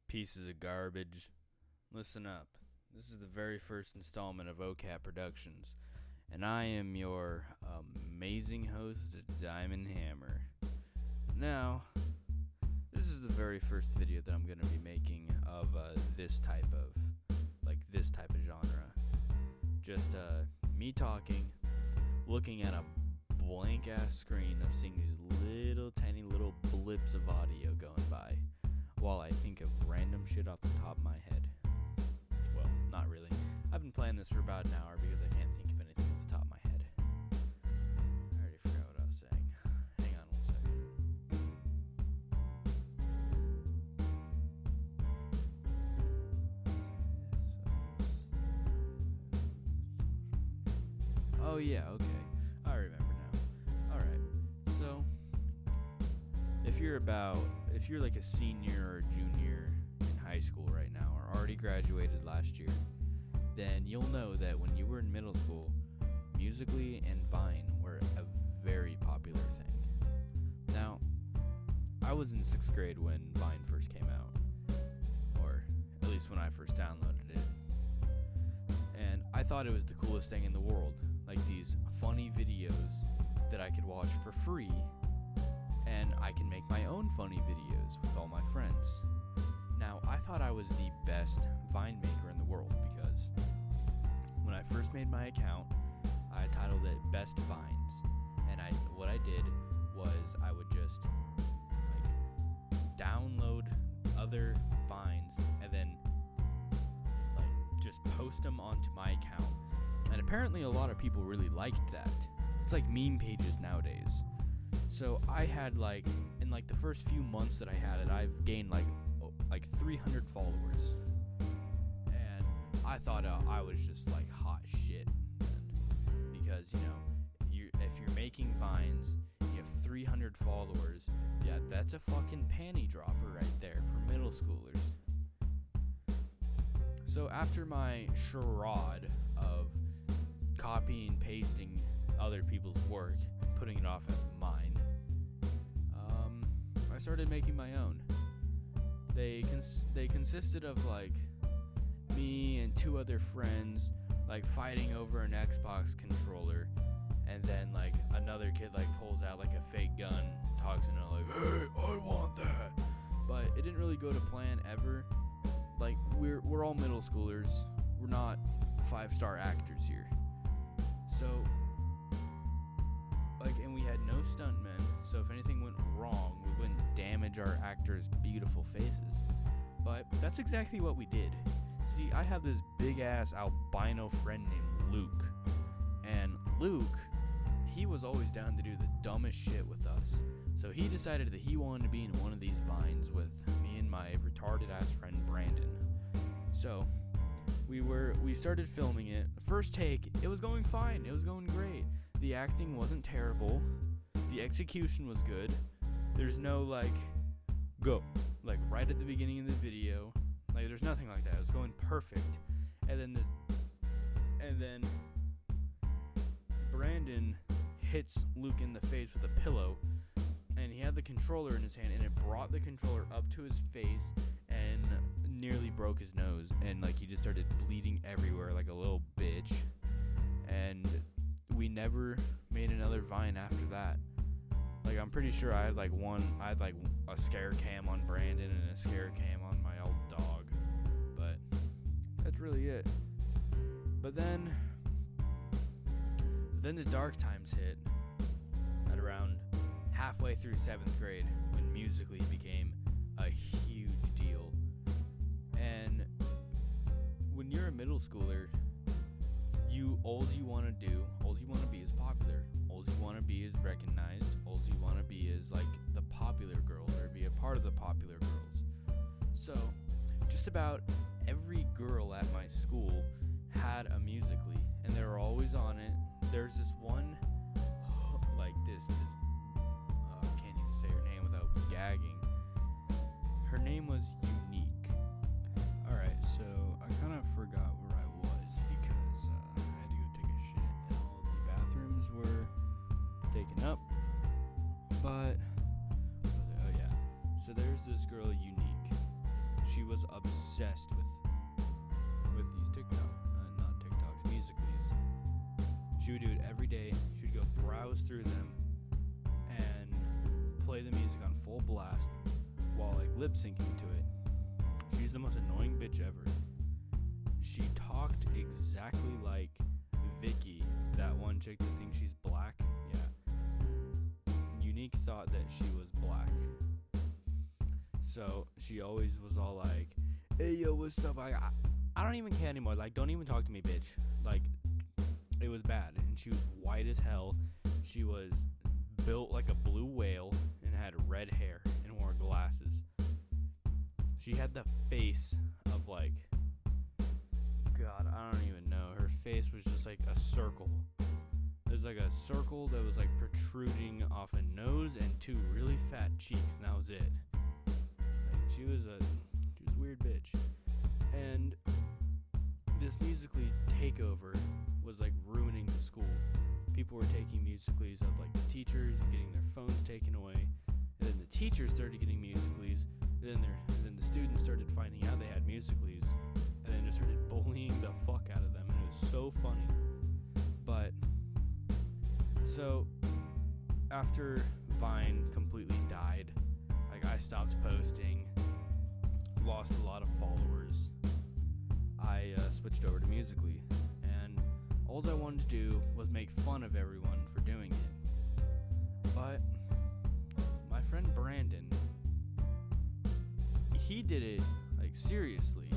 Pieces of garbage. Listen up. This is the very first installment of O.C.A.T Productions, and I am your amazing host, Diamond Hammer. Now, this is the very first video that I'm going to be making of this type of genre. Just me talking, looking at a blank ass screen of seeing these little tiny little blips of audio going by while I think of random shit off the top of my head. Well, not really. I've been playing this for about an hour because I can't think of anything off the top of my head. I already forgot what I was saying. Hang on one second. Oh yeah, okay. I remember now. Alright, so if you're like a senior or junior in high school right now, or already graduated last year, then you'll know that when you were in middle school, Musical.ly and Vine were a very popular thing. Now, I was in 6th grade when Vine first came out, or at least when I first downloaded it. And I thought it was the coolest thing in the world, like these funny videos that I could watch for free, and I can make my own funny videos with all my friends. Now, I thought I was the best Vine maker in the world because when I first made my account, I titled it Best Vines, and what I did was I would just download other vines and then just post them onto my account. And apparently a lot of people really liked that. It's like meme pages nowadays. So I had in the first few months that I had it, I've gained like 300 followers. And I thought I was just like hot shit. Because, if you're making vines, you have 300 followers, yeah, that's a fucking panty dropper right there for middle schoolers. So after my charade of copying and pasting other people's work, putting it off as mine, I started making my own. They consisted of me and two other friends fighting over an Xbox controller, and then another kid pulls out a fake gun, talks and hey, I want that. But it didn't really go to plan ever. We're all middle schoolers. We're not 5-star actors here. So and we had no stuntmen, so if anything went wrong, we wouldn't damage our actors' beautiful faces. But that's exactly what we did. See, I have this big-ass albino friend named Luke. And Luke, he was always down to do the dumbest shit with us. So he decided that he wanted to be in one of these vines with me and my retarded-ass friend Brandon. So we started filming it. The first take, it was going fine. It was going great. The acting wasn't terrible. The execution was good. There's no go, right at the beginning of the video. There's nothing like that. It was going perfect. And then Brandon hits Luke in the face with a pillow, and he had the controller in his hand, and it brought the controller up to his face and nearly broke his nose, and he just started bleeding everywhere like a little bitch. And we never made another Vine after that. I'm pretty sure I had a scare cam on Brandon and a scare cam on my old dog, but that's really it. But then the dark times hit at around halfway through 7th grade when Musical.ly became a huge deal. And when you're a middle schooler, all you want to be is popular. All you want to be is recognized. All you want to be is the popular girls, or be a part of the popular girls. So just about every girl at my school had a Musical.ly, and they were always on it. There's this one, I can't even say her name without gagging. Her name was Unique. Alright, so I kind of forgot where I was because I had to go take a shit, and all the bathrooms were taken up. But, oh yeah, so there's this girl Unique. she was obsessed with these not TikToks, Musical.lys. She would do it every day. She would go browse through them and play the music on full blast while like lip syncing to it. She's the most annoying bitch ever. She talked exactly like Vicky, that one chick that thinks she's black. Yeah. Unique thought that she was black. So she always was all like, "Hey yo, what's up? I don't even care anymore. Like, don't even talk to me, bitch." Like, it was bad. And she was white as hell. She was built like a blue whale and had red hair and wore glasses. She had the face of like, God, I don't even know. Her face was just like a circle. There's like a circle that was like protruding off a nose and two really fat cheeks, and that was it. Like, she was a weird bitch. And this Musical.ly takeover was like ruining the school. People were taking Musical.lys of like the teachers, getting their phones taken away, and then the teachers started getting Musical.lys, and then the students started finding out they had Musical.lys, and then just started bullying the fuck out of them, and it was so funny. But so after Vine completely died, like I stopped posting, lost a lot of followers, I switched over to Musical.ly, and all I wanted to do was make fun of everyone for doing it. But my friend Brandon, he did it like seriously,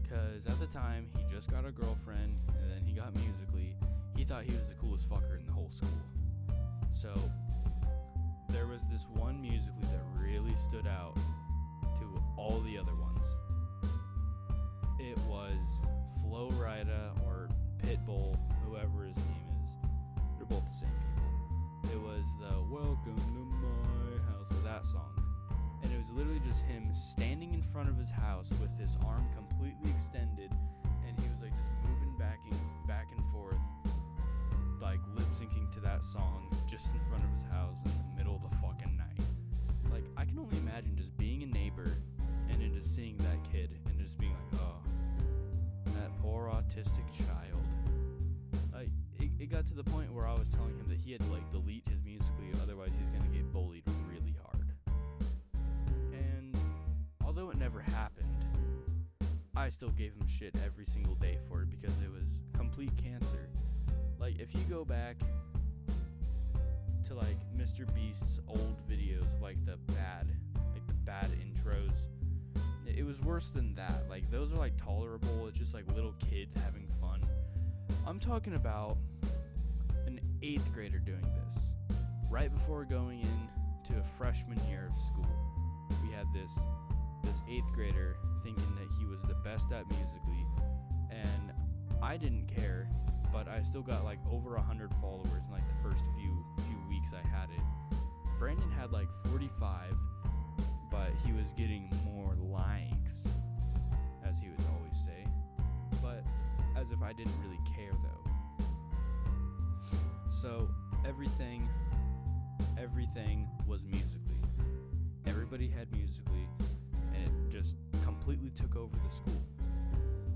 because at the time he just got a girlfriend and then he got Musical.ly. He thought he was the coolest fucker in the whole school. So there was this one Musical.ly that really stood out to all the other ones. It was Flo Rida or Pitbull, whoever his name is. They're both the same people. It was the "Welcome to My House," that song. And it was literally just him standing in front of his house with his arm completely extended, and he was like just moving back and forth, like lip syncing to that song just in front of his house in the middle of the fucking night. Like, I can only imagine just being a neighbor and then just seeing that kid and just being like, oh, that poor autistic child. Like, it got to the point where I was telling him that he had to like delete his Musical.ly, otherwise he's gonna get bullied really hard. And although it never happened, I still gave him shit every single day for it because it was complete cancer. Like, if you go back to like Mr. Beast's old videos of like the bad intros, it was worse than that. Like, those are like tolerable. It's just like little kids having fun. I'm talking about an 8th grader doing this right before going into a freshman year of school. We had this 8th grader thinking that he was the best at Musical.ly, and I didn't care, but I still got like over 100 followers in like the first few weeks I had it. Brandon had like 45, but he was getting more likes, as he would always say, but as if I didn't really care though. So everything was Musical.ly. Everybody had Musical.ly, and it just completely took over the school.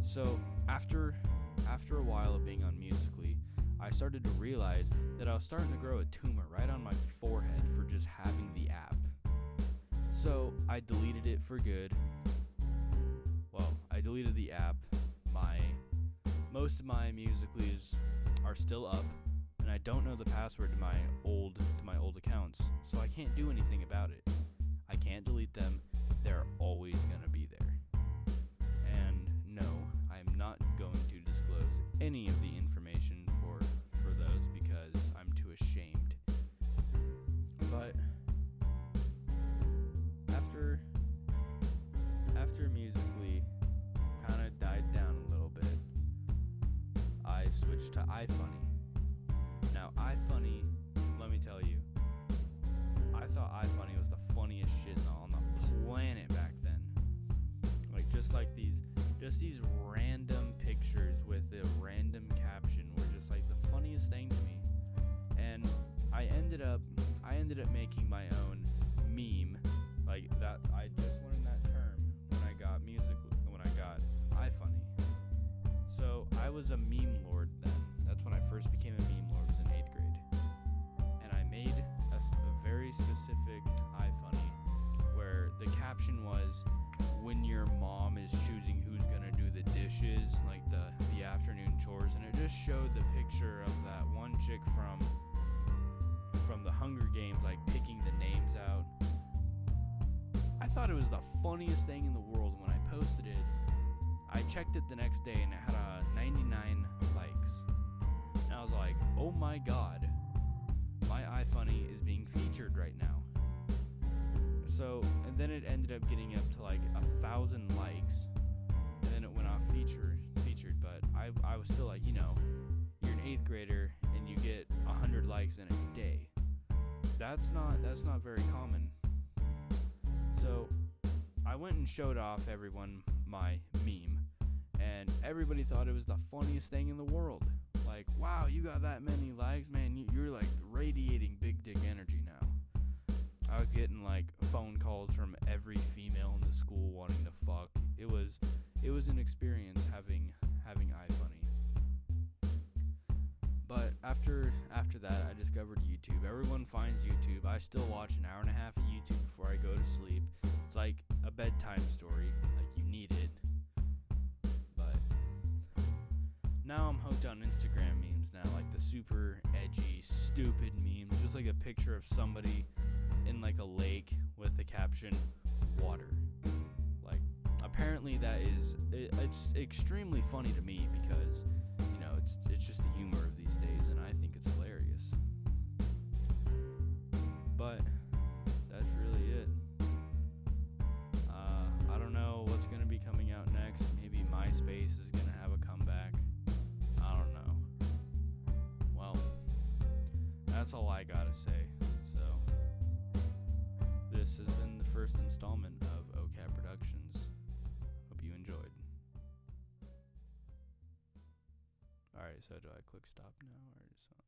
So after a while of being on Musical.ly, I started to realize that I was starting to grow a tumor right on my forehead for just having the app. So I deleted it for good. Well, I deleted the app. Most of my Musical.lys are still up, and I don't know the password to my old accounts, so I can't do anything about it. I can't delete them. They're always gonna be there. And no, I'm not going to disclose any of the information for those because I'm too ashamed. But after Musical.ly kind of died down a little bit, I switched to iFunny. Now iFunny, let me tell you, I thought iFunny was the funniest shit on the planet back then. Like, just these random pictures with a random caption were just like the funniest thing to me. And I ended up making my own meme, like that. I just learned that term when I got was a meme lord then. That's when I first became a meme lord, was in 8th grade. And I made a very specific iFunny where the caption was, when your mom is choosing who's gonna do the dishes, like the afternoon chores, and it just showed the picture of that one chick from the Hunger Games, like picking the names out. I thought it was the funniest thing in the world when I posted it. I checked it the next day and it had 99 likes. And I was like, oh my god, my iFunny is being featured right now. So, and then it ended up getting up to like 1,000 likes, and then it went off featured. But I was still like, you're an 8th grader and you get 100 likes in a day. That's not very common. So I went and showed off everyone my meme, and everybody thought it was the funniest thing in the world. Like, wow, you got that many likes, man, you're like radiating big dick energy now. I was getting like phone calls from every female in the school wanting to fuck. It was an experience having iFunny. But after that, I discovered YouTube. Everyone finds YouTube. I still watch an hour and a half of YouTube before I go to sleep. It's like a bedtime story. Like, you need it. But now I'm hooked on Instagram memes now, like the super edgy, stupid memes. Just like a picture of somebody in like a lake with the caption, water. Like, apparently that is, it's extremely funny to me because, it's just the humor of these days, and I think it's hilarious. But that's really it. I don't know what's going to be coming out next. Maybe MySpace is going to have a comeback. I don't know. Well, that's all I got to say. So, this has been the first installment of O.C.A.T Productions. Hope you enjoyed. Alright, so do I click stop now or just...